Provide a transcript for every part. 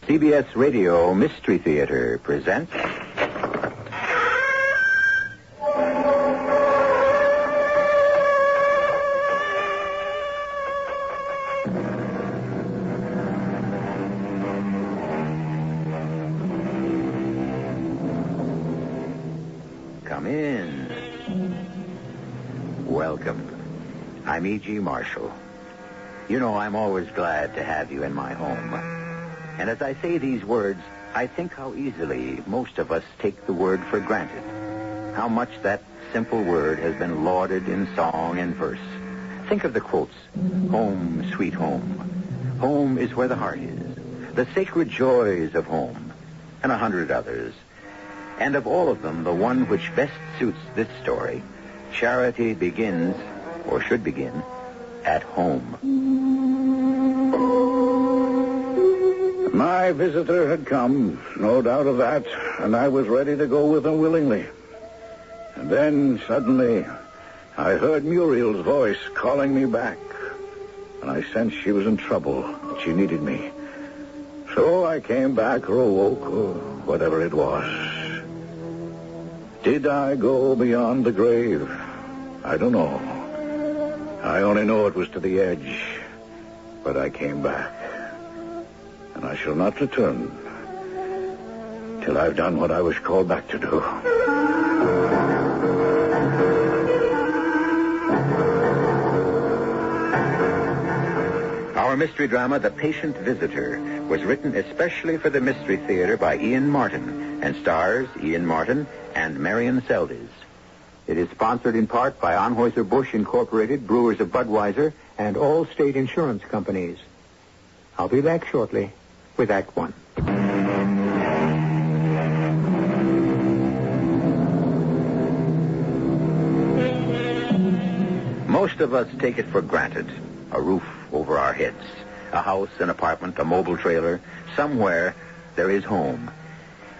CBS Radio Mystery Theater presents... Come in. Welcome. I'm E.G. Marshall. You know, I'm always glad to have you in my home. And as I say these words, I think how easily most of us take the word for granted. How much that simple word has been lauded in song and verse. Think of the quotes. Home, sweet home. Home is where the heart is. The sacred joys of home. And 100 others. And of all of them, the one which best suits this story, charity begins, or should begin, at home. My visitor had come, no doubt of that, and I was ready to go with him willingly. And then, suddenly, I heard Muriel's voice calling me back. And I sensed she was in trouble, that she needed me. So I came back, Rowoke, or whatever it was. Did I go beyond the grave? I don't know. I only know it was to the edge. But I came back. And I shall not return till I've done what I was called back to do. Our mystery drama, The Patient Visitor, was written especially for the Mystery Theater by Ian Martin and stars Ian Martin and Marian Seldes. It is sponsored in part by Anheuser-Busch Incorporated, Brewers of Budweiser, and all state insurance companies. I'll be back shortly with Act One. Most of us take it for granted. A roof over our heads, a house, an apartment, a mobile trailer. Somewhere there is home.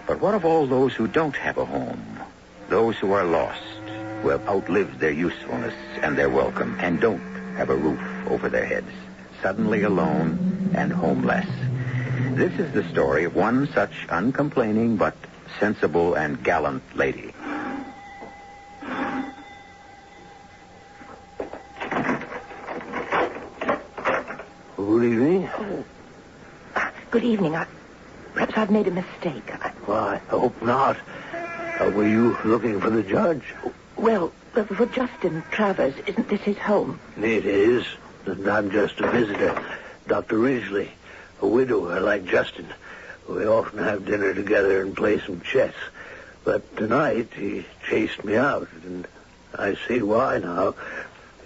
But what of all those who don't have a home? Those who are lost, who have outlived their usefulness and their welcome, and don't have a roof over their heads. Suddenly alone and homeless. This is the story of one such uncomplaining but sensible and gallant lady. Good evening. Oh. Good evening. Perhaps I've made a mistake. Well, I hope not. Were you looking for the judge? Well, for Justin Travers, isn't this his home? It is. And I'm just a visitor. Dr. Ridgely, a widower like Justin. We often have dinner together and play some chess. But tonight he chased me out, and I see why now.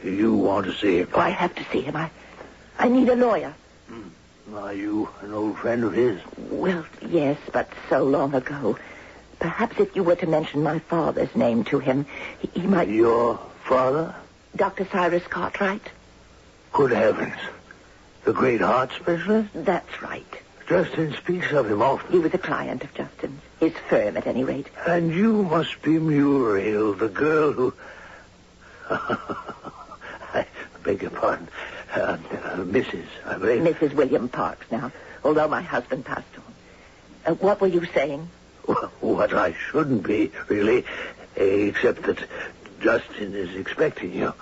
You want to see him? Oh, I have to see him. I need a lawyer. Are you an old friend of his? Well, yes, but so long ago. Perhaps if you were to mention my father's name to him, he might... Your father? Dr. Cyrus Cartwright. Good heavens. The great heart specialist? That's right. Justin speaks of him often. He was a client of Justin's. His firm, at any rate. And you must be Muriel, the girl who... I beg your pardon. Mrs., I believe. Mrs. William Parks now, although my husband passed on. What were you saying? What I shouldn't be, really, except that Justin is expecting you.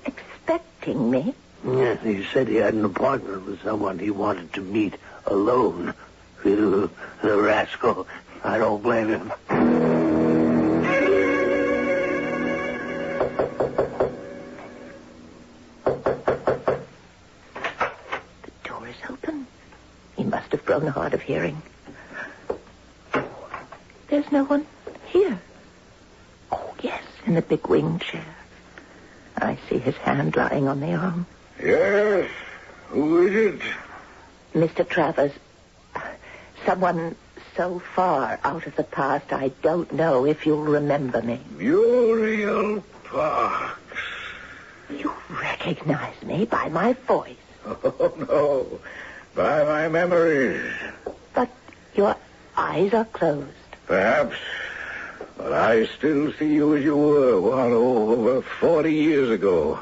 Expecting me? Yes, he said he had an appointment with someone he wanted to meet alone. The rascal. I don't blame him. Grown hard of hearing. There's no one here. Oh, yes, in the big wing chair. I see his hand lying on the arm. Yes? Who is it? Mr. Travers. Someone so far out of the past, I don't know if you'll remember me. Muriel Parks. You recognize me by my voice. Oh, no. By my memories. But your eyes are closed. Perhaps. But I still see you as you were, over 40 years ago.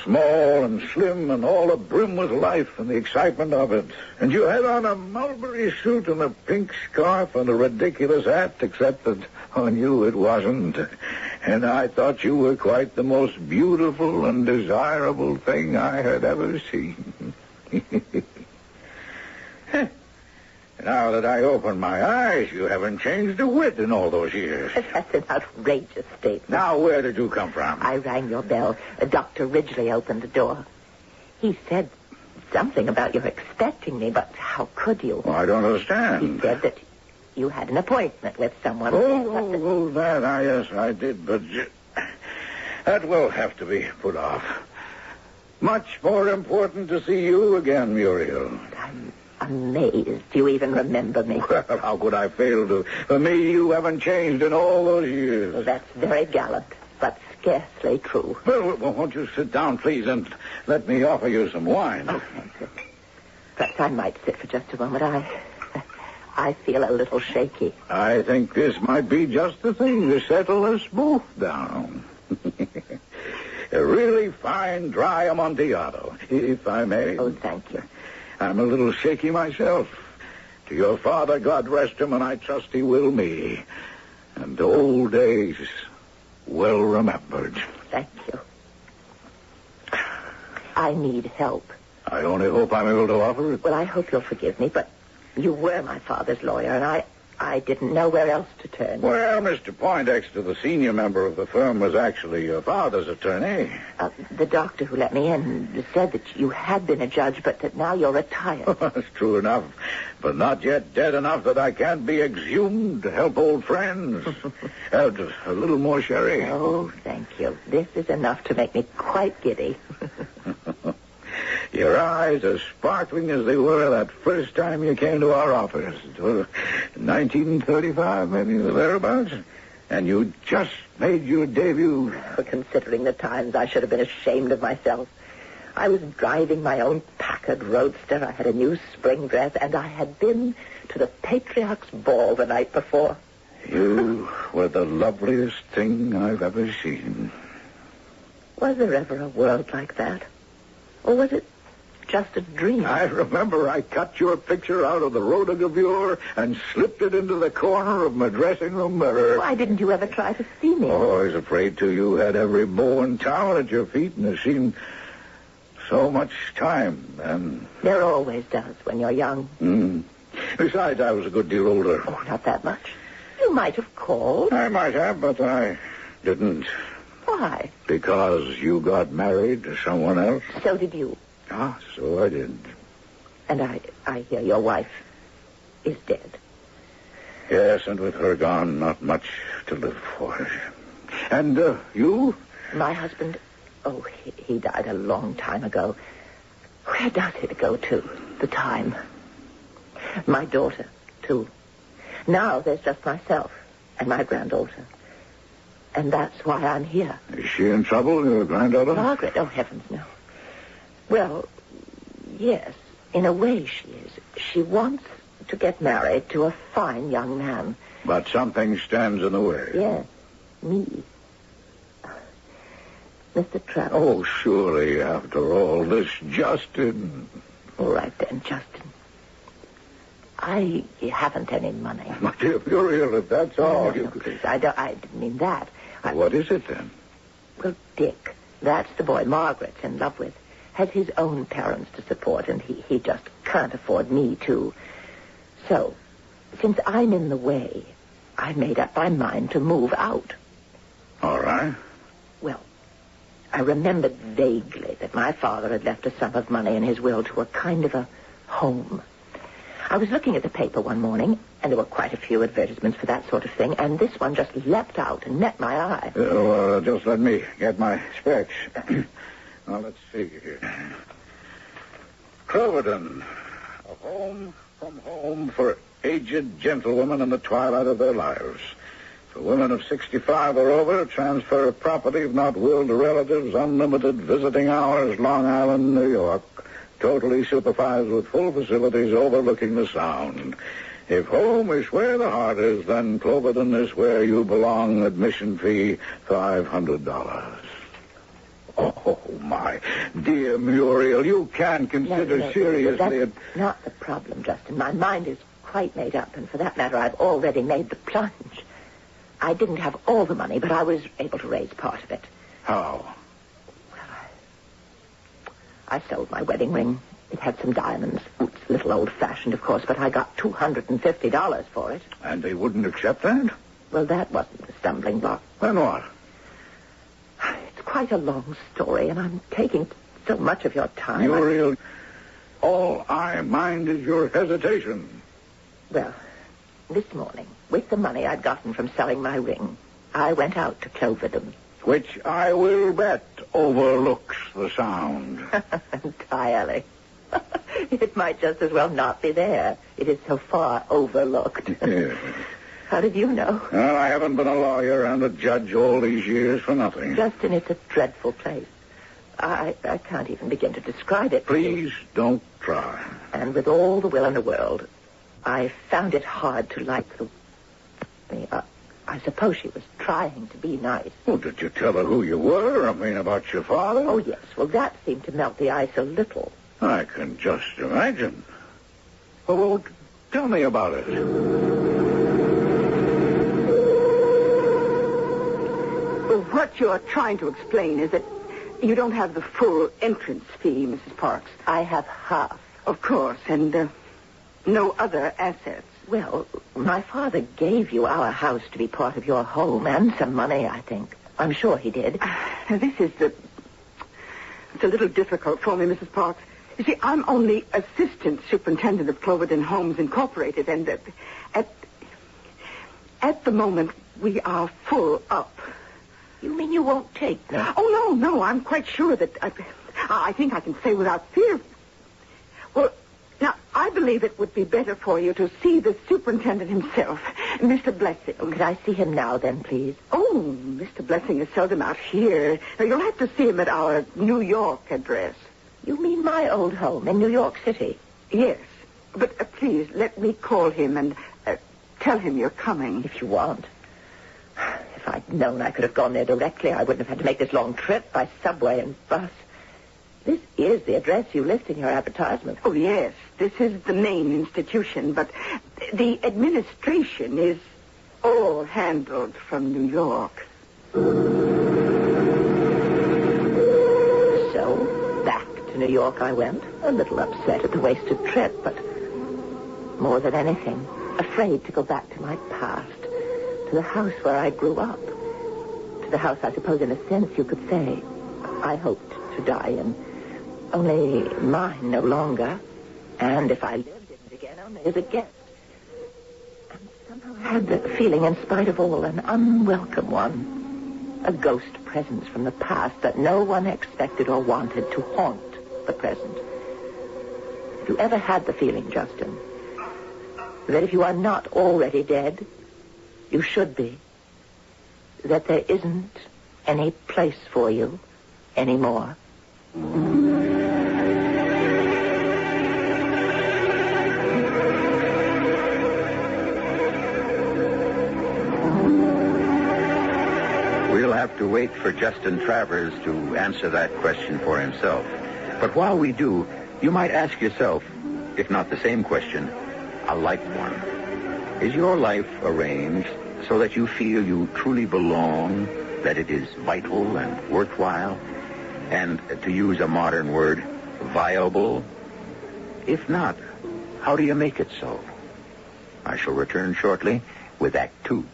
Small and slim and all abrim with life and the excitement of it. And you had on a mulberry suit and a pink scarf and a ridiculous hat, except that on you it wasn't. And I thought you were quite the most beautiful and desirable thing I had ever seen. Now that I open my eyes, you haven't changed a whit in all those years. That's an outrageous statement. Now, where did you come from? I rang your bell. Dr. Ridgely opened the door. He said something about your expecting me, but how could you? Well, I don't understand. He said that you had an appointment with someone. That, yes, I did, but that will have to be put off. Much more important to see you again, Muriel. I'm amazed you even remember me. Well, how could I fail to? For me, you haven't changed in all those years. Well, that's very gallant, but scarcely true. Well, won't you sit down, please, and let me offer you some wine? Oh, thank you. Perhaps I might sit for just a moment. I feel a little shaky. I think this might be just the thing to settle us both down. A really fine, dry Amontillado, if I may. Oh, thank you. I'm a little shaky myself. To your father, God rest him, and I trust he will me. And old days well remembered. Thank you. I need help. I only hope I'm able to offer it. Well, I hope you'll forgive me, but you were my father's lawyer, and I didn't know where else to turn. Well, Mr. Poindexter, the senior member of the firm, was actually your father's attorney. The doctor who let me in said that you had been a judge, but that now you're retired. That's true enough, but not yet dead enough that I can't be exhumed to help old friends. Just a little more sherry. Oh, thank you. This is enough to make me quite giddy. Your eyes are sparkling as they were that first time you came to our office. 1935, maybe, thereabouts. And you just made your debut. Considering the times, I should have been ashamed of myself. I was driving my own Packard Roadster. I had a new spring dress, and I had been to the Patriarch's ball the night before. You were the loveliest thing I've ever seen. Was there ever a world like that? Or was it just a dream? I remember I cut your picture out of the rotogravure and slipped it into the corner of my dressing room mirror. Why didn't you ever try to see me? Oh, I was afraid to. You had every beau in town at your feet, and there seemed so much time then. There always does when you're young. Besides, I was a good deal older. Oh, not that much. You might have called. I might have, but I didn't. Why? Because you got married to someone else. So did you. Ah, so I did. And I hear your wife is dead. Yes, and with her gone, not much to live for. And you? My husband, he died a long time ago. Where does it go to, the time? My daughter, too. Now there's just myself and my granddaughter. And that's why I'm here. Is she in trouble, your granddaughter? Margaret? Oh, heavens, no. Well, yes, in a way she is. She wants to get married to a fine young man. But something stands in the way. Yes, me. Mr. Travers. Oh, surely, after all this, Justin. All right, then, Justin. I haven't any money. My dear Muriel, if that's all... No, please, I didn't mean that. What is it, then? Well, Dick, that's the boy Margaret's in love with, has his own parents to support, and he just can't afford me, too. So, since I'm in the way, I made up my mind to move out. All right. Well, I remembered vaguely that my father had left a sum of money in his will to a kind of a home. I was looking at the paper one morning, and there were quite a few advertisements for that sort of thing, and this one just leapt out and met my eye. Just let me get my specs. Now, let's see here. Croverton, a home from home for aged gentlewomen in the twilight of their lives. For women of 65 or over, transfer of property, if not willed to relatives, unlimited visiting hours, Long Island, New York. Totally supervised with full facilities overlooking the Sound. If home is where the heart is, then Cloverton is where you belong. Admission fee, $500. Oh, my dear Muriel, you can't consider seriously... That's not the problem, Justin. My mind is quite made up, and for that matter, I've already made the plunge. I didn't have all the money, but I was able to raise part of it. How? Well, I sold my wedding ring. It had some diamonds. It's a little old-fashioned, of course, but I got $250 for it. And they wouldn't accept that? Well, that wasn't the stumbling block. Then what? It's quite a long story, and I'm taking so much of your time. Muriel, all I mind is your hesitation. Well, this morning, with the money I'd gotten from selling my ring, I went out to Cloverdon. Which I will bet overlooks the sound. Entirely. It might just as well not be there. It is so far overlooked. Yes. How did you know? Well, I haven't been a lawyer and a judge all these years for nothing. Justin, it's a dreadful place. I can't even begin to describe it. Please don't try. And with all the will in the world, I found it hard to like the... I suppose she was trying to be nice. Well, did you tell her who you were? I mean, about your father? Oh, yes. Well, that seemed to melt the ice a little. I can just imagine. Well, tell me about it. Well, what you're trying to explain is that you don't have the full entrance fee, Mrs. Parks. I have half. Of course, and no other assets. Well, my father gave you our house to be part of your home and some money, I think. I'm sure he did. This is it's a little difficult for me, Mrs. Parks. You see, I'm only assistant superintendent of Cloverdon Homes Incorporated, and at the moment, we are full up. You mean you won't take me? Oh, no, I'm quite sure that I think I can say without fear. Well, now, I believe it would be better for you to see the superintendent himself, Mr. Blessing. Oh, could I see him now, then, please? Oh, Mr. Blessing is seldom out here. Now, you'll have to see him at our New York address. You mean my old home in New York City? Yes. But please, let me call him and tell him you're coming. If you want. If I'd known I could have gone there directly, I wouldn't have had to make this long trip by subway and bus. This is the address you list in your advertisement. Oh, yes. This is the main institution, but the administration is all handled from New York. So, back to New York I went, a little upset at the wasted trip, but more than anything, afraid to go back to my past, to the house where I grew up, to the house I suppose in a sense you could say I hoped to die in. Only mine no longer. And if I lived in it again, only as a guest. And somehow I had the feeling, in spite of all, an unwelcome one. A ghost presence from the past that no one expected or wanted to haunt the present. Have you ever had the feeling, Justin, that if you are not already dead, you should be? That there isn't any place for you anymore? We'll have to wait for Justin Travers to answer that question for himself. But while we do, you might ask yourself, if not the same question, a like one. Is your life arranged so that you feel you truly belong, that it is vital and worthwhile, and, to use a modern word, viable? If not, how do you make it so? I shall return shortly with Act 2.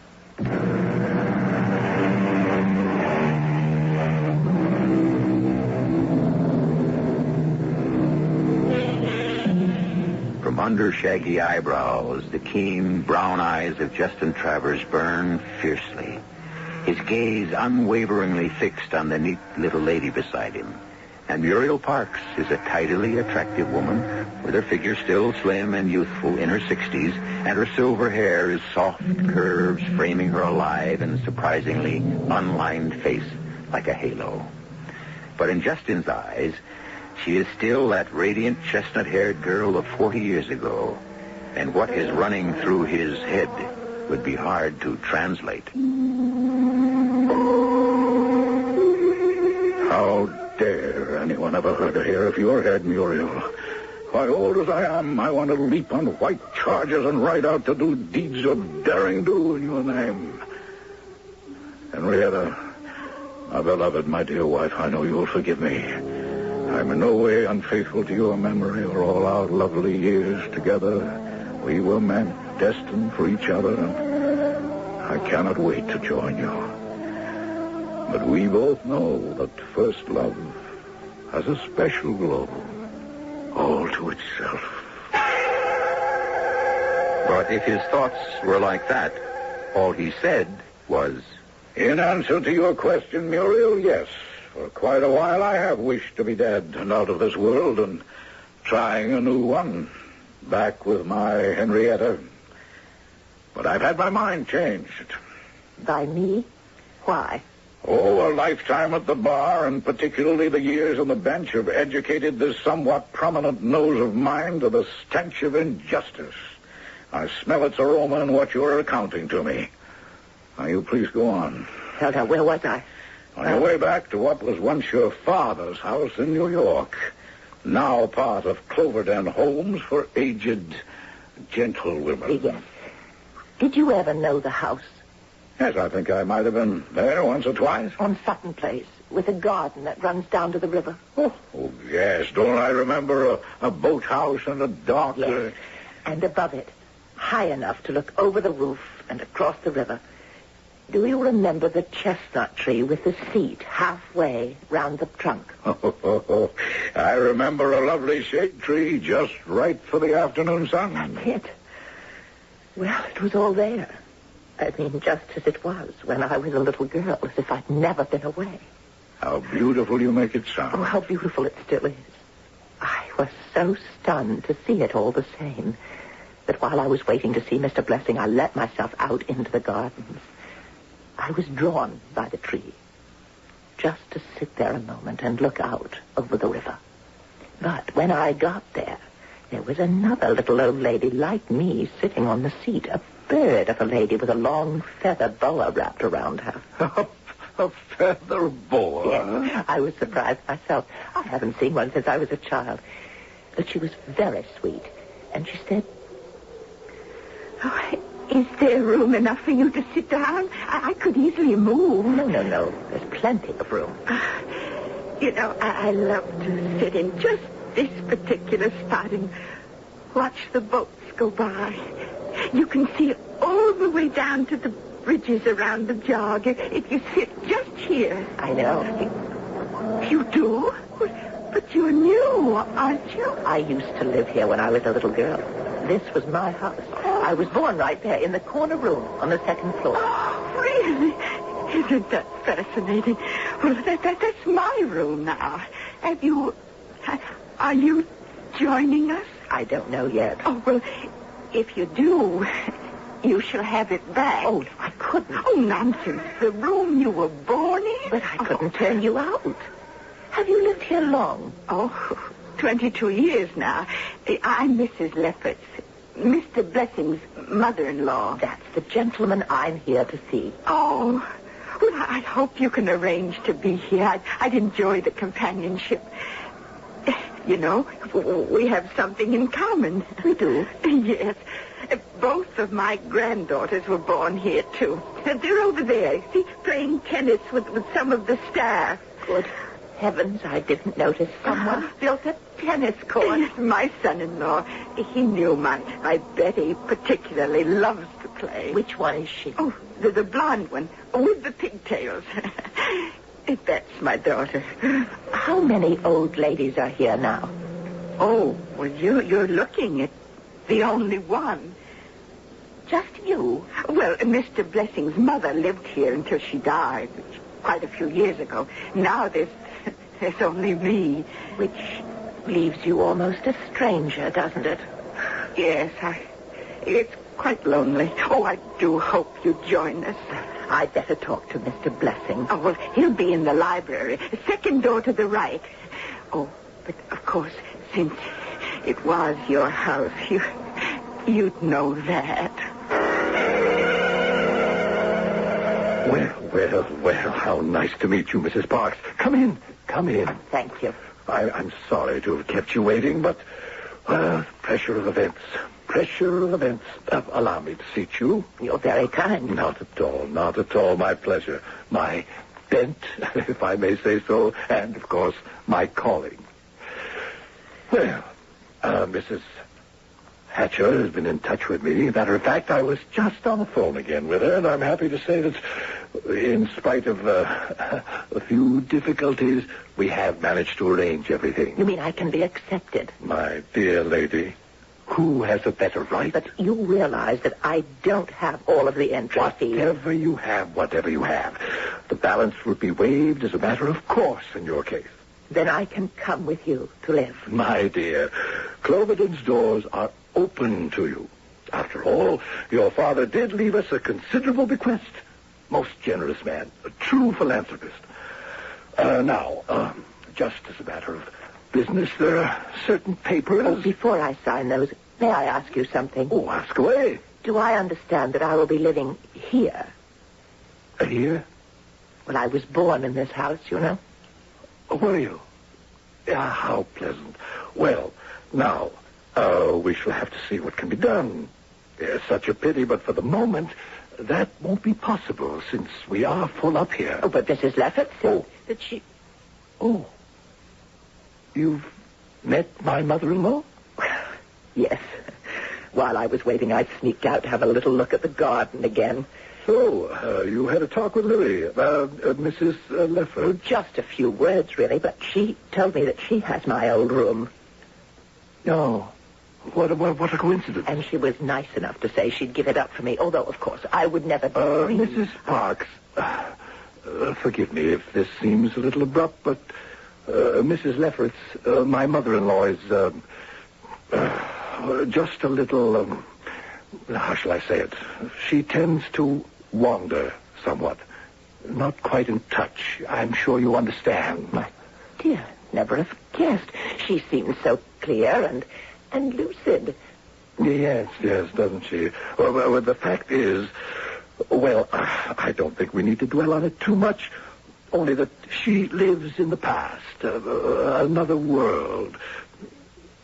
From under shaggy eyebrows, the keen brown eyes of Justin Travers burn fiercely, his gaze unwaveringly fixed on the neat little lady beside him. And Muriel Parks is a tidily attractive woman, with her figure still slim and youthful in her 60s, and her silver hair is soft curves framing her alive and surprisingly unlined face like a halo. But in Justin's eyes, she is still that radiant chestnut-haired girl of 40 years ago, and what is running through his head would be hard to translate. How dare anyone ever hurt a hair of your head, Muriel? Why, old as I am, I want to leap on white chargers and ride out to do deeds of daring do in your name. Henrietta, my beloved, my dear wife, I know you'll forgive me. I'm in no way unfaithful to your memory or all our lovely years together. We were meant, destined for each other, and I cannot wait to join you. But we both know that first love has a special glow, all to itself. But if his thoughts were like that, all he said was... In answer to your question, Muriel, yes. For quite a while I have wished to be dead and out of this world and trying a new one, back with my Henrietta. But I've had my mind changed. By me? Why? Oh, a lifetime at the bar, and particularly the years on the bench, have educated this somewhat prominent nose of mine to the stench of injustice. I smell its aroma in what you're recounting to me. Now, you please go on. Zelda, where was I? On your way back to what was once your father's house in New York, now part of Cloverdale Homes for aged gentlewomen. Yes. Did you ever know the house? Yes, I think I might have been there once or twice. On Sutton Place, with a garden that runs down to the river. Oh, yes. Don't I remember a boathouse and a dock? Yes. And above it, high enough to look over the roof and across the river. Do you remember the chestnut tree with the seat halfway round the trunk? I remember a lovely shade tree just right for the afternoon sun. That's it. Well, it was all there. I mean, just as it was when I was a little girl, as if I'd never been away. How beautiful you make it sound. Oh, how beautiful it still is. I was so stunned to see it all the same that while I was waiting to see Mr. Blessing, I let myself out into the gardens. I was drawn by the tree, just to sit there a moment and look out over the river. But when I got there was another little old lady like me sitting on the seat, a bird of a lady with a long feather boa wrapped around her. A feather boa? Yes, I was surprised myself. I haven't seen one since I was a child. But she was very sweet, and she said, "Oh, is there room enough for you to sit down? I could easily move." No. There's plenty of room. You know, I love to sit in just this particular spot and watch the boats go by. You can see all the way down to the bridges around the jog if you sit just here. I know. You do? But you're new, aren't you? I used to live here when I was a little girl. This was my house. I was born right there in the corner room on the second floor. Oh, really? Isn't that fascinating? Well, that's my room now. Are you joining us? I don't know yet. Oh, well, if you do, you shall have it back. Oh, I couldn't. Oh, nonsense. The room you were born in? But I couldn't turn you out. Have you lived here long? Oh, 22 years now. I'm Mrs. Lefferts, Mr. Blessing's mother-in-law. That's the gentleman I'm here to see. Oh, well, I hope you can arrange to be here. I'd enjoy the companionship. You know, we have something in common. We do? Yes. Both of my granddaughters were born here, too. They're over there, see, playing tennis with some of the staff. Good heavens, I didn't notice someone built a tennis court. Yes, my son-in-law. He knew my Betty particularly loves to play. Which one is she? Oh, the blonde one, with the pigtails. That's my daughter. How many old ladies are here now? Oh, well, you're looking at the only one. Just you? Well, Mr. Blessing's mother lived here until she died quite a few years ago. Now there's only me. Which leaves you almost a stranger, doesn't it? Yes, it's quite lonely. Oh, I do hope you join us. I'd better talk to Mr. Blessing. Oh, well, he'll be in the library. Second door to the right. Oh, but of course, since it was your house, you'd know that. Well, how nice to meet you, Mrs. Parks. Come in. Thank you. I'm sorry to have kept you waiting, but, pressure of events. Allow me to seat you. You're very kind. Not at all. My pleasure. My bent, if I may say so, and, of course, my calling. Well, Mrs. Hatcher has been in touch with me. Matter of fact, I was just on the phone again with her, and I'm happy to say that in spite of a few difficulties, we have managed to arrange everything. You mean I can be accepted? My dear lady, who has a better right? But you realize that I don't have all of the entry fees. Whatever you have. The balance would be waived as a matter of course in your case. Then I can come with you to live. My dear, Cloverden's doors are open to you. After all, your father did leave us a considerable bequest. Most generous man, a true philanthropist. Now, just as a matter of business, there are certain papers... Oh, before I sign those, may I ask you something? Oh, ask away. Do I understand that I will be living here? Here? Well, I was born in this house, you know. Were you? Yeah, how pleasant. Well, now, we shall have to see what can be done. Such a pity, but for the moment, that won't be possible, since we are full up here. Oh, but Mrs. Leffert said that she... Oh. You've met my mother-in-law? Yes. While I was waiting, I sneaked out to have a little look at the garden again. So, you had a talk with Lily, Mrs. Leffert? Just a few words, really, but she told me that she has my old room. Oh, what a coincidence. And she was nice enough to say she'd give it up for me, although, of course, I would never... Mrs. Parks, forgive me if this seems a little abrupt, but Mrs. Leffert's, my mother-in-law is, just a little, how shall I say it? She tends to wander somewhat. Not quite in touch. I'm sure you understand. My dear, never have guessed. She seems so clear and lucid. Yes, doesn't she? Well, the fact is, well, I don't think we need to dwell on it too much. Only that she lives in the past, another world.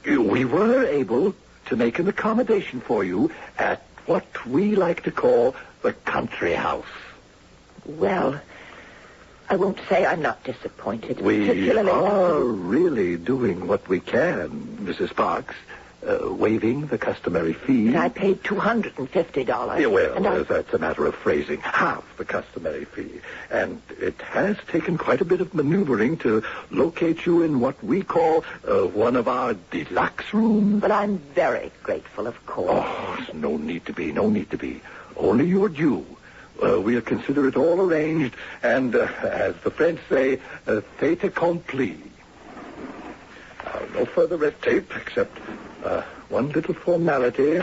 We were able to make an accommodation for you at what we like to call the country house. Well, I won't say I'm not disappointed. We particularly... are really doing what we can, Mrs. Parks. Waiving the customary fee. And I paid $250. Yeah, well, and that's a matter of phrasing. Half the customary fee. And it has taken quite a bit of maneuvering to locate you in what we call one of our deluxe rooms. But I'm very grateful, of course. Oh, no need to be. Only your due. We'll consider it all arranged, and as the French say, fait accompli. No further red tape, except one little formality.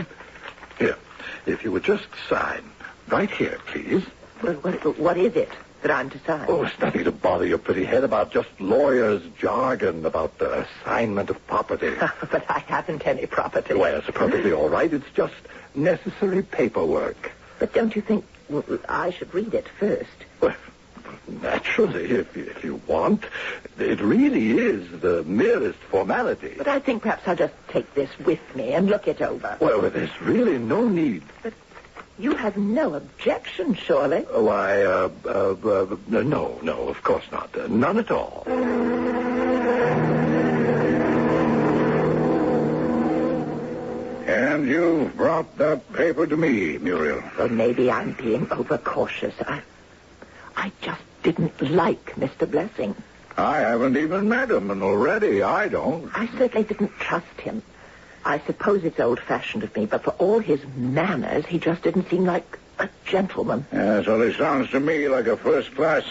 Here, if you would just sign. Right here, please. What is it that I'm to sign? Oh, it's nothing to bother your pretty head about, just lawyer's jargon about the assignment of property. But I haven't any property. Well, it's perfectly all right. It's just necessary paperwork. But don't you think I should read it first? Well, naturally, if you want. It really is the merest formality. But I think perhaps I'll just take this with me and look it over. Well, there's really no need. But you have no objection, surely? Why, no, of course not. None at all. And you brought that paper to me, Muriel. Well, maybe I'm being overcautious. I just didn't like Mr. Blessing. I haven't even met him, and already I don't. I certainly didn't trust him. I suppose it's old-fashioned of me, but for all his manners, he just didn't seem like a gentleman. Yes, well, he sounds to me like a first-class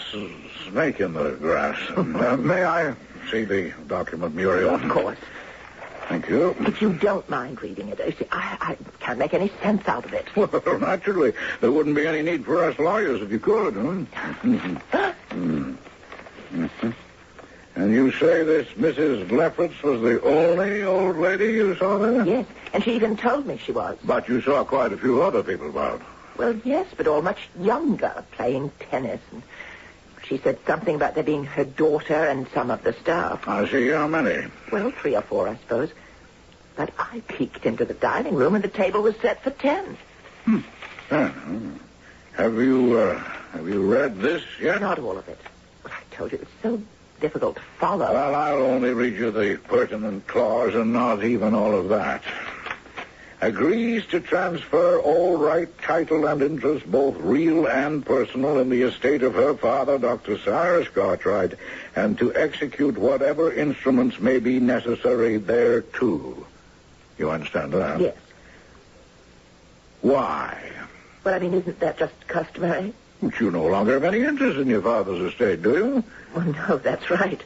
snake in the grass. May I see the document, Muriel? Of course. Thank you. If you don't mind reading it, you see, I can't make any sense out of it. Well, naturally, there wouldn't be any need for us lawyers if you could, huh? And you say this Mrs. Lefferts was the only old lady you saw there? Yes, and she even told me she was. But you saw quite a few other people about. Well, yes, but all much younger, playing tennis. And she said something about there being her daughter and some of the staff. I see. How many? Well, 3 or 4, I suppose. But I peeked into the dining room, and the table was set for 10. Have you read this yet? Not all of it. Well, I told you, it's so difficult to follow. Well, I'll only read you the pertinent clause and not even all of that. Agrees to transfer all right, title, and interest, both real and personal, in the estate of her father, Dr. Cyrus Cartwright, and to execute whatever instruments may be necessary thereto. You understand that? Yes. Why? Well, I mean, isn't that just customary? But you no longer have any interest in your father's estate, do you? Well, no, that's right.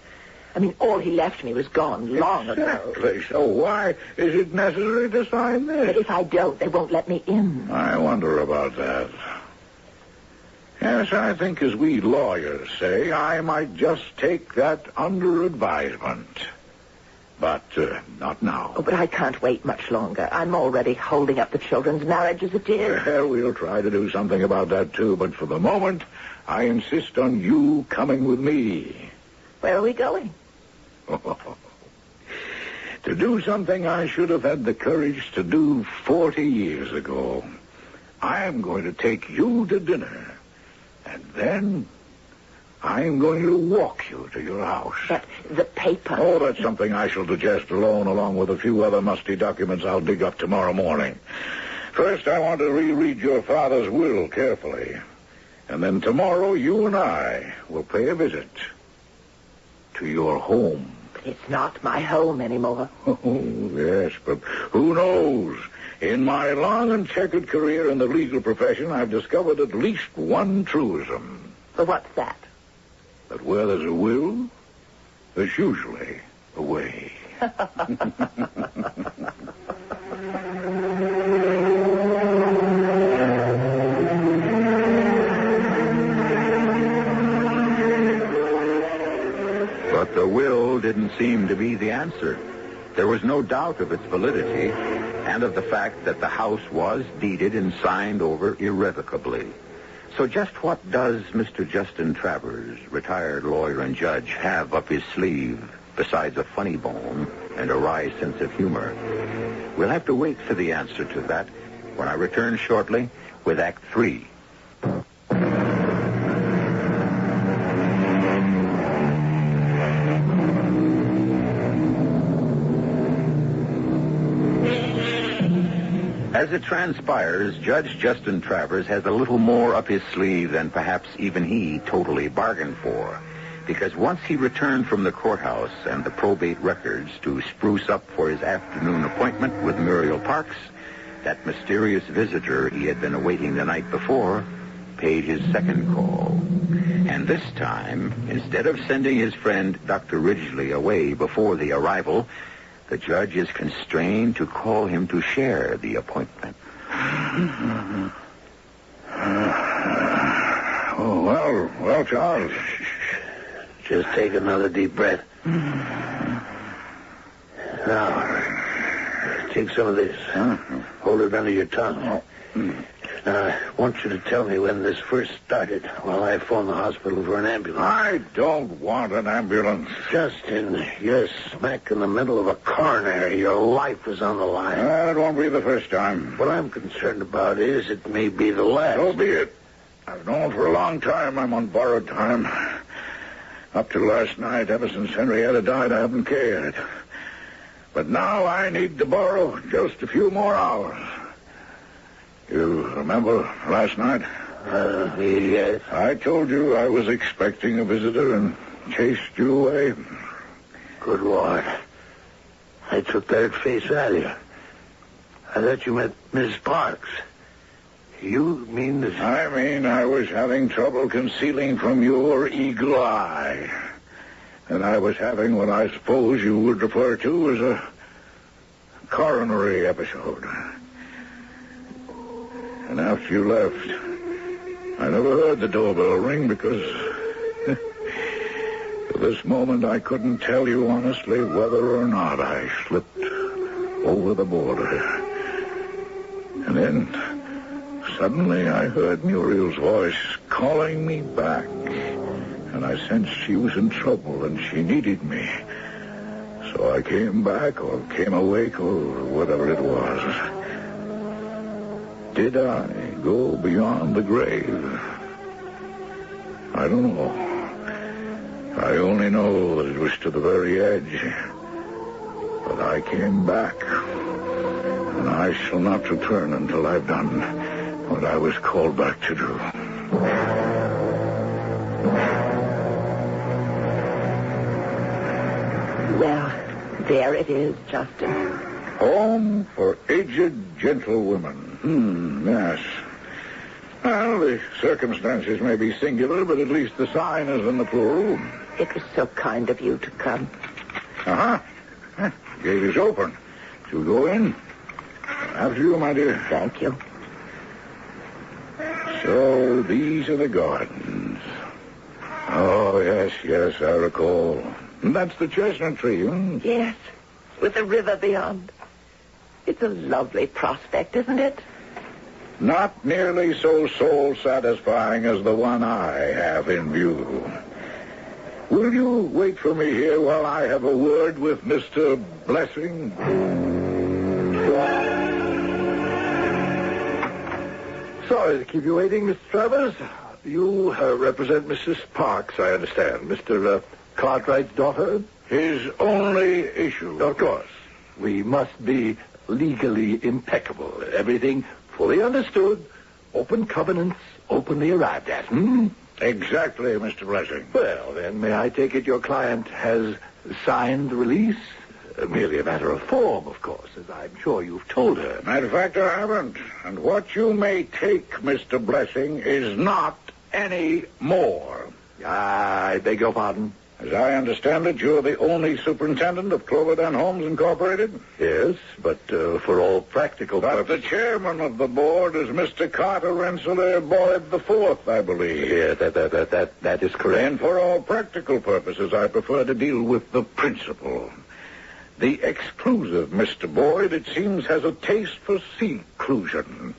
I mean, all he left me was gone long ago. Exactly. So why is it necessary to sign this? But if I don't, they won't let me in. I wonder about that. Yes, I think, as we lawyers say, I might just take that under advisement. But not now. Oh, but I can't wait much longer. I'm already holding up the children's marriage as it is. Well, we'll try to do something about that, too. But for the moment, I insist on you coming with me. Where are we going? To do something I should have had the courage to do 40 years ago. I am going to take you to dinner. And then I'm going to walk you to your house. But the paper... Oh, that's something I shall digest alone, along with a few other musty documents I'll dig up tomorrow morning. First, I want to reread your father's will carefully. And then tomorrow, you and I will pay a visit to your home. But it's not my home anymore. Oh, yes, but who knows? In my long and checkered career in the legal profession, I've discovered at least one truism. Well, what's that? That where there's a will, there's usually a way. But the will didn't seem to be the answer. There was no doubt of its validity and of the fact that the house was deeded and signed over irrevocably. So just what does Mr. Justin Travers, retired lawyer and judge, have up his sleeve besides a funny bone and a wry sense of humor? We'll have to wait for the answer to that when I return shortly with Act 3. As it transpires, Judge Justin Travers has a little more up his sleeve than perhaps even he totally bargained for. Because once he returned from the courthouse and the probate records to spruce up for his afternoon appointment with Muriel Parks, that mysterious visitor he had been awaiting the night before paid his second call. And this time, instead of sending his friend Dr. Ridgely away before the arrival, the judge is constrained to call him to share the appointment. Well, Charles. Just take another deep breath. Now, take some of this. Hold it under your tongue. Now, I want you to tell me when this first started while I phoned the hospital for an ambulance. I don't want an ambulance. Justin, you're smack in the middle of a coronary. Your life is on the line. It won't be the first time. What I'm concerned about is it may be the last. So be it. I've known for a long time I'm on borrowed time. Up to last night, ever since Henrietta died, I haven't cared. But now I need to borrow just a few more hours. You remember last night? Yes. I told you I was expecting a visitor and chased you away. Good Lord. I took that at face value. I thought you meant Mrs. Parks. You mean that... I mean I was having trouble concealing from your eagle eye. And I was having what I suppose you would refer to as a coronary episode. And after you left, I never heard the doorbell ring because to this moment I couldn't tell you honestly whether or not I slipped over the border. And then suddenly I heard Muriel's voice calling me back. And I sensed she was in trouble and she needed me. So I came back or came awake or whatever it was. Did I go beyond the grave? I don't know. I only know that it was to the very edge. But I came back. And I shall not return until I've done what I was called back to do. Well, there it is, Justin. Home for aged gentlewomen. Yes. Well, the circumstances may be singular, but at least the sign is in the plural. It was so kind of you to come. Uh-huh. Gate is open. Shall we go in? After you, my dear. Thank you. So these are the gardens. Oh, yes, I recall. And that's the chestnut tree, Yes, with the river beyond. It's a lovely prospect, isn't it? Not nearly so soul-satisfying as the one I have in view. Will you wait for me here while I have a word with Mr. Blessing? Sorry to keep you waiting, Mr. Travers. You represent Mrs. Parks, I understand. Mr. Cartwright's daughter? His only issue. Of course. We must be legally impeccable. Everything fully understood. Open covenants, openly arrived at. Exactly, Mr. Blessing. Well, then, may I take it your client has signed the release? Merely a matter of form, of course, as I'm sure you've told her. Matter of fact, I haven't. And what you may take, Mr. Blessing, is not any more. I beg your pardon? As I understand it, you're the only superintendent of Cloverdale Homes Incorporated? Yes, but for all practical purposes... But the chairman of the board is Mr. Carter Rensselaer Boyd IV, I believe. Yeah, that is correct. And for all practical purposes, I prefer to deal with the principal. The exclusive Mr. Boyd, it seems, has a taste for seclusion.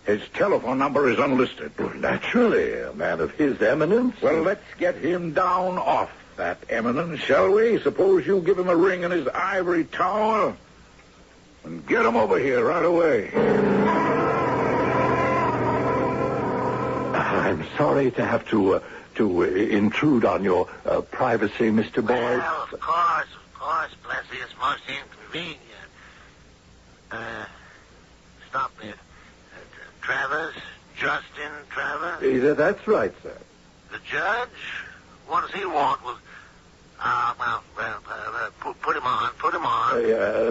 His telephone number is unlisted. Well, naturally, a man of his eminence. Well, let's get him down off that eminence, shall we? Suppose you give him a ring in his ivory tower and get him over here right away. I'm sorry to have to intrude on your privacy, Mr. Boyd. Well, of course, Blessy, it's most inconvenient. Stop there. Travers? Justin Travers? That's right, sir. The judge? What does he want? Put him on.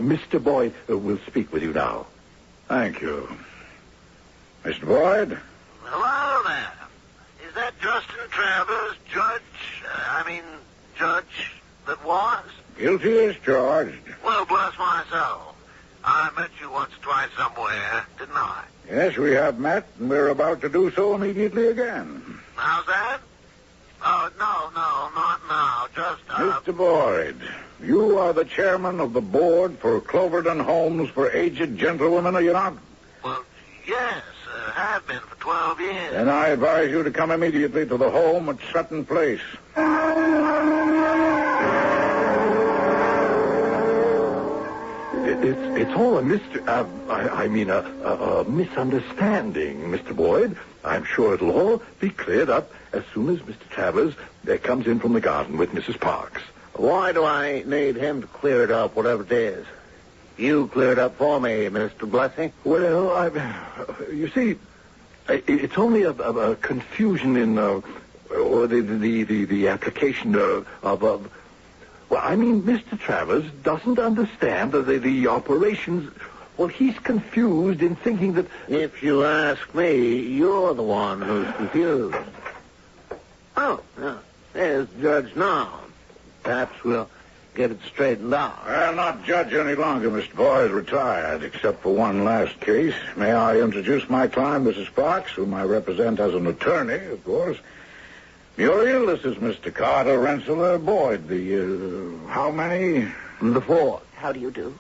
Mr. Boyd will speak with you now. Thank you. Mr. Boyd? Hello there. Is that Justin Travers, judge that was? Guilty as charged. Well, bless my soul. I met you once or twice somewhere, didn't I? Yes, we have met, and we're about to do so immediately again. How's that? Oh, no, not now. Just, Mr. Boyd, you are the chairman of the board for Cloverdale Homes for Aged Gentlewomen, are you not? Well, yes, have been for 12 years. Then I advise you to come immediately to the home at Sutton Place. It's all a misunderstanding, Mr. Boyd. I'm sure it'll all be cleared up as soon as Mr. Travers comes in from the garden with Mrs. Parks. Why do I need him to clear it up, whatever it is? You clear it up for me, Mr. Blessing. Well, you see, it's only a confusion in or the application of. Well, I mean, Mr. Travers doesn't understand the operations. Well, he's confused in thinking that... If you ask me, you're the one who's confused. Oh, there's the judge now. Perhaps we'll get it straightened out. I'll not judge any longer. Mr. Boyd retired, except for one last case. May I introduce my client, Mrs. Parks, whom I represent as an attorney, of course. Muriel, this is Mr. Carter Rensselaer Boyd. How many? The fourth. How do you do?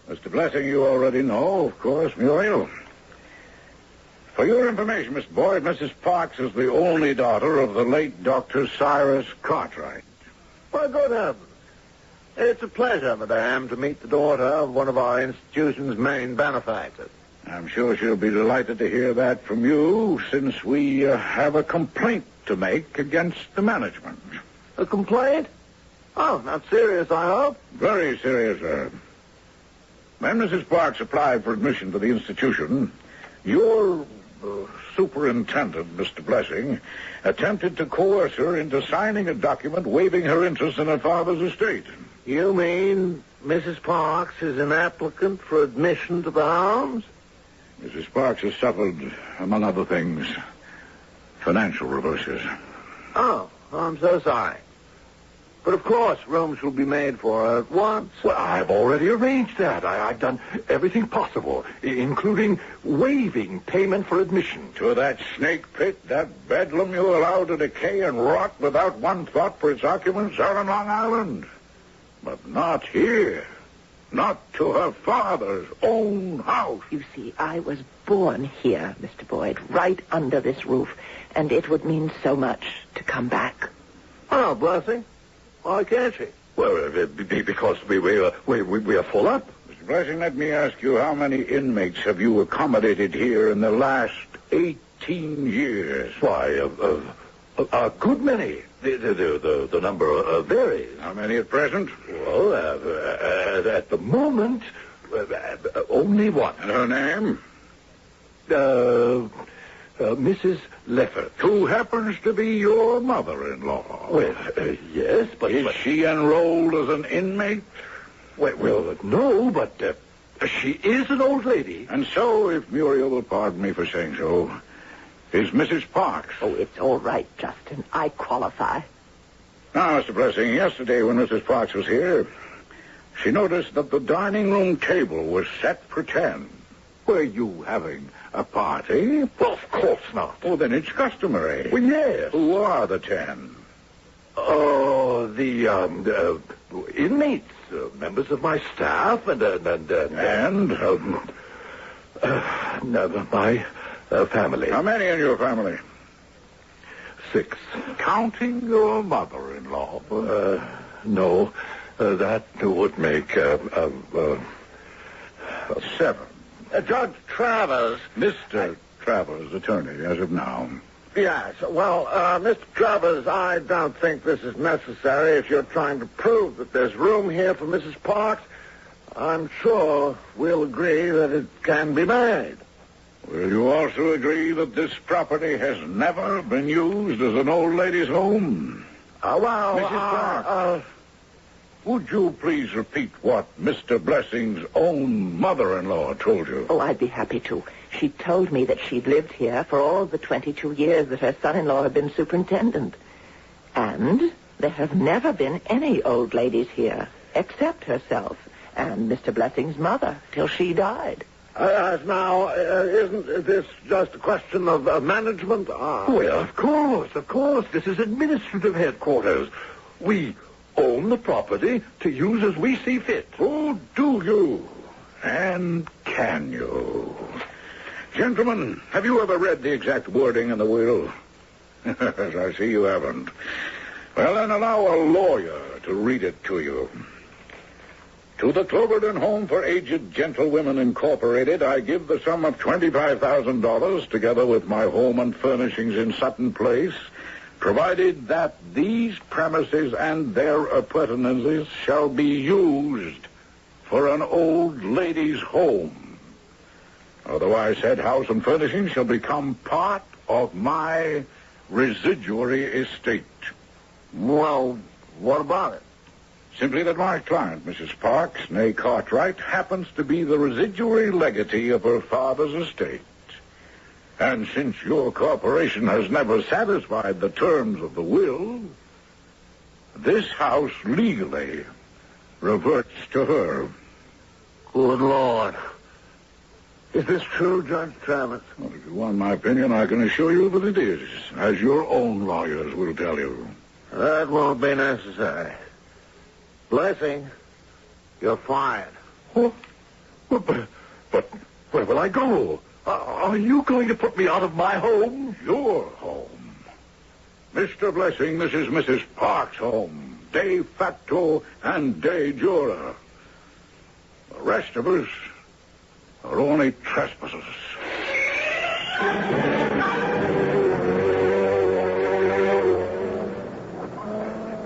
Mr. Blessing, you already know, of course, Muriel. For your information, Mr. Boyd, Mrs. Parks is the only daughter of the late Dr. Cyrus Cartwright. Well, good heavens. It's a pleasure, madame, to meet the daughter of one of our institution's main benefactors. I'm sure she'll be delighted to hear that from you, since we have a complaint to make against the management. A complaint? Oh, not serious, I hope. Very serious, sir. When Mrs. Parks applied for admission to the institution, your superintendent, Mr. Blessing, attempted to coerce her into signing a document waiving her interest in her father's estate. You mean Mrs. Parks is an applicant for admission to the Hounds? Mrs. Parks has suffered, among other things, financial reverses. Oh, I'm so sorry. But of course, rooms will be made for her at once. Well, I've already arranged that. I've done everything possible, including waiving payment for admission. To that snake pit, that bedlam you allow to decay and rot without one thought for its occupants out on Long Island. But not here. Not to her father's own house. You see, I was born here, Mr. Boyd, right under this roof, and it would mean so much to come back. Oh, Blessing. Why can't she? Well, because we are full up. Mr. Blessing, let me ask you, how many inmates have you accommodated here in the last 18 years? Why, a good many. The number varies. How many at present? Well, at the moment, only one. And her name? Mrs. Leffert. Who happens to be your mother-in-law. Well, yes, but... Is she enrolled as an inmate? Well, no, but she is an old lady. And so, if Muriel will pardon me for saying so, is Mrs. Parks. Oh, it's all right, Justin. I qualify. Now, Mr. Blessing, yesterday when Mrs. Parks was here, she noticed that the dining room table was set for 10. Were you having a party? Well, of course not. Oh, then it's customary. Well, yes. Who are the 10? Oh, the inmates, members of my staff, and my family. How many in your family? 6. Counting your mother-in-law. No, that would make 7. Judge Travers. Mr. Travers, attorney, as of now. Yes. Well, Mr. Travers, I don't think this is necessary if you're trying to prove that there's room here for Mrs. Parks. I'm sure we'll agree that it can be made. Will you also agree that this property has never been used as an old lady's home? Mrs. Parks, would you please repeat what Mr. Blessing's own mother-in-law told you? Oh, I'd be happy to. She told me that she'd lived here for all the 22 years that her son-in-law had been superintendent. And there have never been any old ladies here, except herself and Mr. Blessing's mother, till she died. Now, isn't this just a question of management? Well, of course. This is administrative headquarters. We own the property to use as we see fit. Oh, do you? And can you? Gentlemen, have you ever read the exact wording in the will? As I see you haven't. Well, then allow a lawyer to read it to you. To the Cloverton Home for Aged Gentlewomen Incorporated, I give the sum of $25,000, together with my home and furnishings in Sutton Place, provided that these premises and their appurtenances shall be used for an old lady's home. Otherwise, said house and furnishings shall become part of my residuary estate. Well, what about it? Simply that my client, Mrs. Parks, née Cartwright, happens to be the residuary legatee of her father's estate. And since your corporation has never satisfied the terms of the will, this house legally reverts to her. Good Lord. Is this true, Judge Travers? Well, if you want my opinion, I can assure you that it is, as your own lawyers will tell you. That won't be necessary. Blessing, you're fired. Oh, but where will I go? Are you going to put me out of my home? Your home. Mr. Blessing, this is Mrs. Parks' home. De facto and de jure. The rest of us are only trespassers.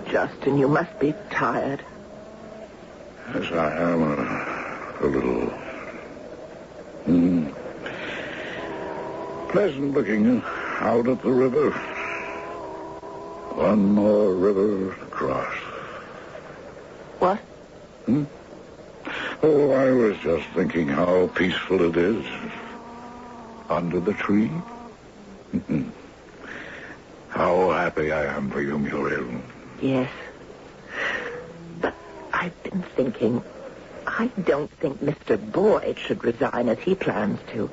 Justin, you must be tired. Yes, I am a little... pleasant looking out at the river. One more river to cross. What? Oh, I was just thinking how peaceful it is under the tree. How happy I am for you, Muriel. Yes. But I've been thinking, I don't think Mr. Boyd should resign as he plans to.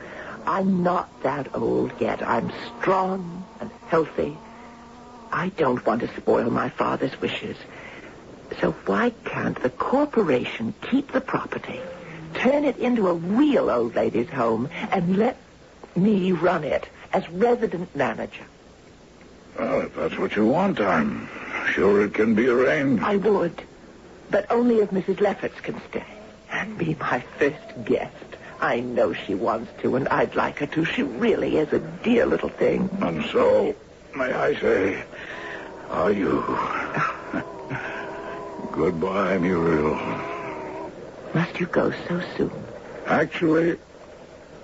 I'm not that old yet. I'm strong and healthy. I don't want to spoil my father's wishes. So why can't the corporation keep the property, turn it into a real old lady's home, and let me run it as resident manager? Well, if that's what you want, I'm sure it can be arranged. I would, but only if Mrs. Lefferts can stay and be my first guest. I know she wants to, and I'd like her to. She really is a dear little thing. And so, may I say, are you? Goodbye, Muriel. Must you go so soon? Actually,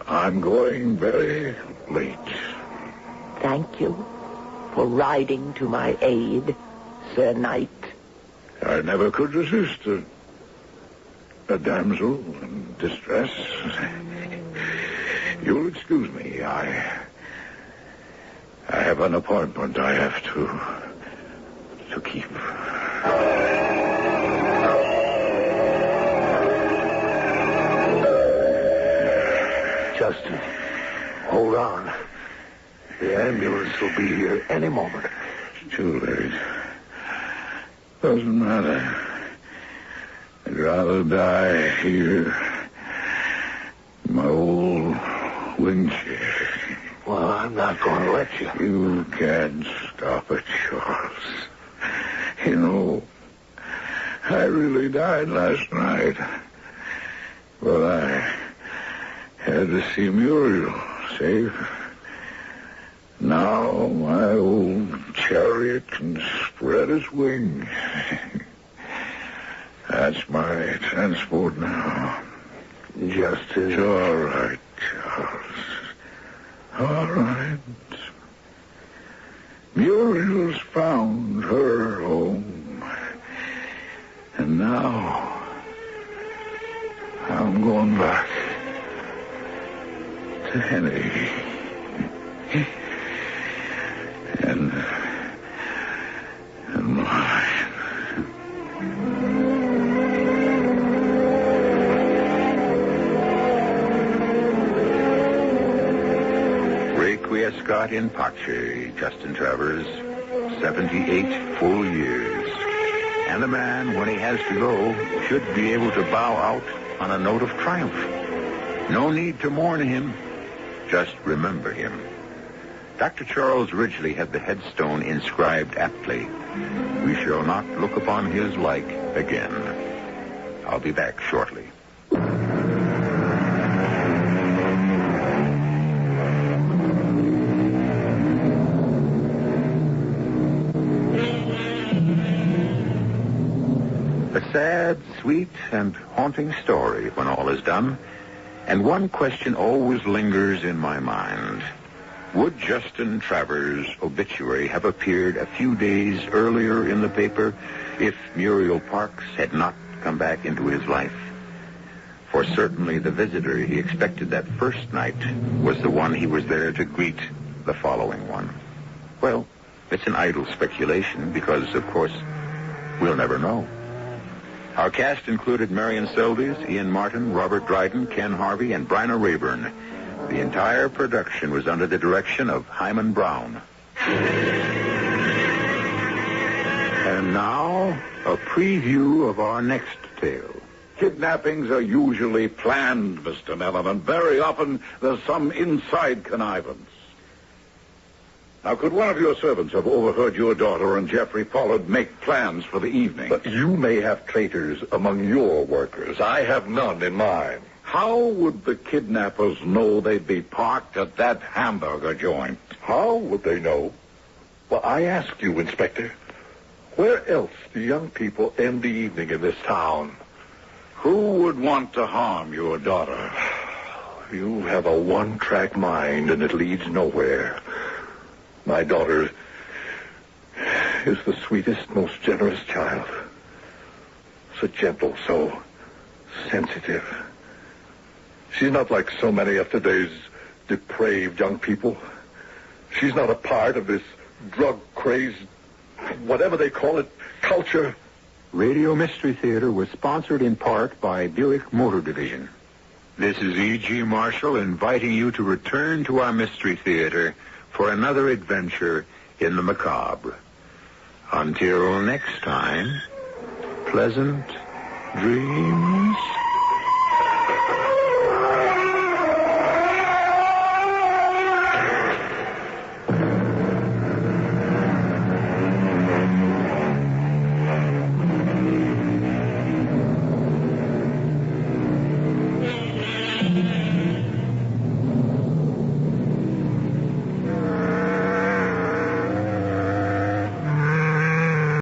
I'm going very late. Thank you for riding to my aid, Sir Knight. I never could resist a damsel in distress. You'll excuse me. I have an appointment I have to keep. Justin, hold on. The ambulance will be here any moment. It's too late. Doesn't matter. I'd rather die here in my old wing chair. Well, I'm not going to let you. You can't stop it, Charles. You know, I really died last night. But I had to see Muriel safe. Now my old chariot can spread its wings. That's my transport now. Justin. It's all right, Charles. All right. Muriel's found her home. And now I'm going back to Henny. And mine. Requiescat in pace, Justin Travers, 78 full years. And a man, when he has to go, should be able to bow out on a note of triumph. No need to mourn him, just remember him. Dr. Charles Ridgely had the headstone inscribed aptly, "We shall not look upon his like again." I'll be back shortly. A sad, sweet, and haunting story when all is done. And one question always lingers in my mind. Would Justin Travers' obituary have appeared a few days earlier in the paper if Muriel Parks had not come back into his life? For certainly the visitor he expected that first night was the one he was there to greet the following one. Well, it's an idle speculation because, of course, we'll never know. Our cast included Marian, Seldes, Ian Martin, Robert Dryden, Ken Harvey, and Bryna Raeburn. The entire production was under the direction of Hyman Brown. And now, a preview of our next tale. Kidnappings are usually planned, Mr. Mellon, and very often there's some inside connivance. Now, could one of your servants have overheard your daughter and Jeffrey Pollard make plans for the evening? But you may have traitors among your workers. I have none in mine. How would the kidnappers know they'd be parked at that hamburger joint? How would they know? Well, I ask you, Inspector, where else do young people end the evening in this town? Who would want to harm your daughter? You have a one-track mind, and it leads nowhere. My daughter is the sweetest, most generous child. So gentle, so sensitive. She's not like so many of today's depraved young people. She's not a part of this drug-crazed, whatever they call it, culture. Radio Mystery Theater was sponsored in part by Buick Motor Division. This is E.G. Marshall inviting you to return to our Mystery Theater for another adventure in the macabre. Until next time, pleasant dreams.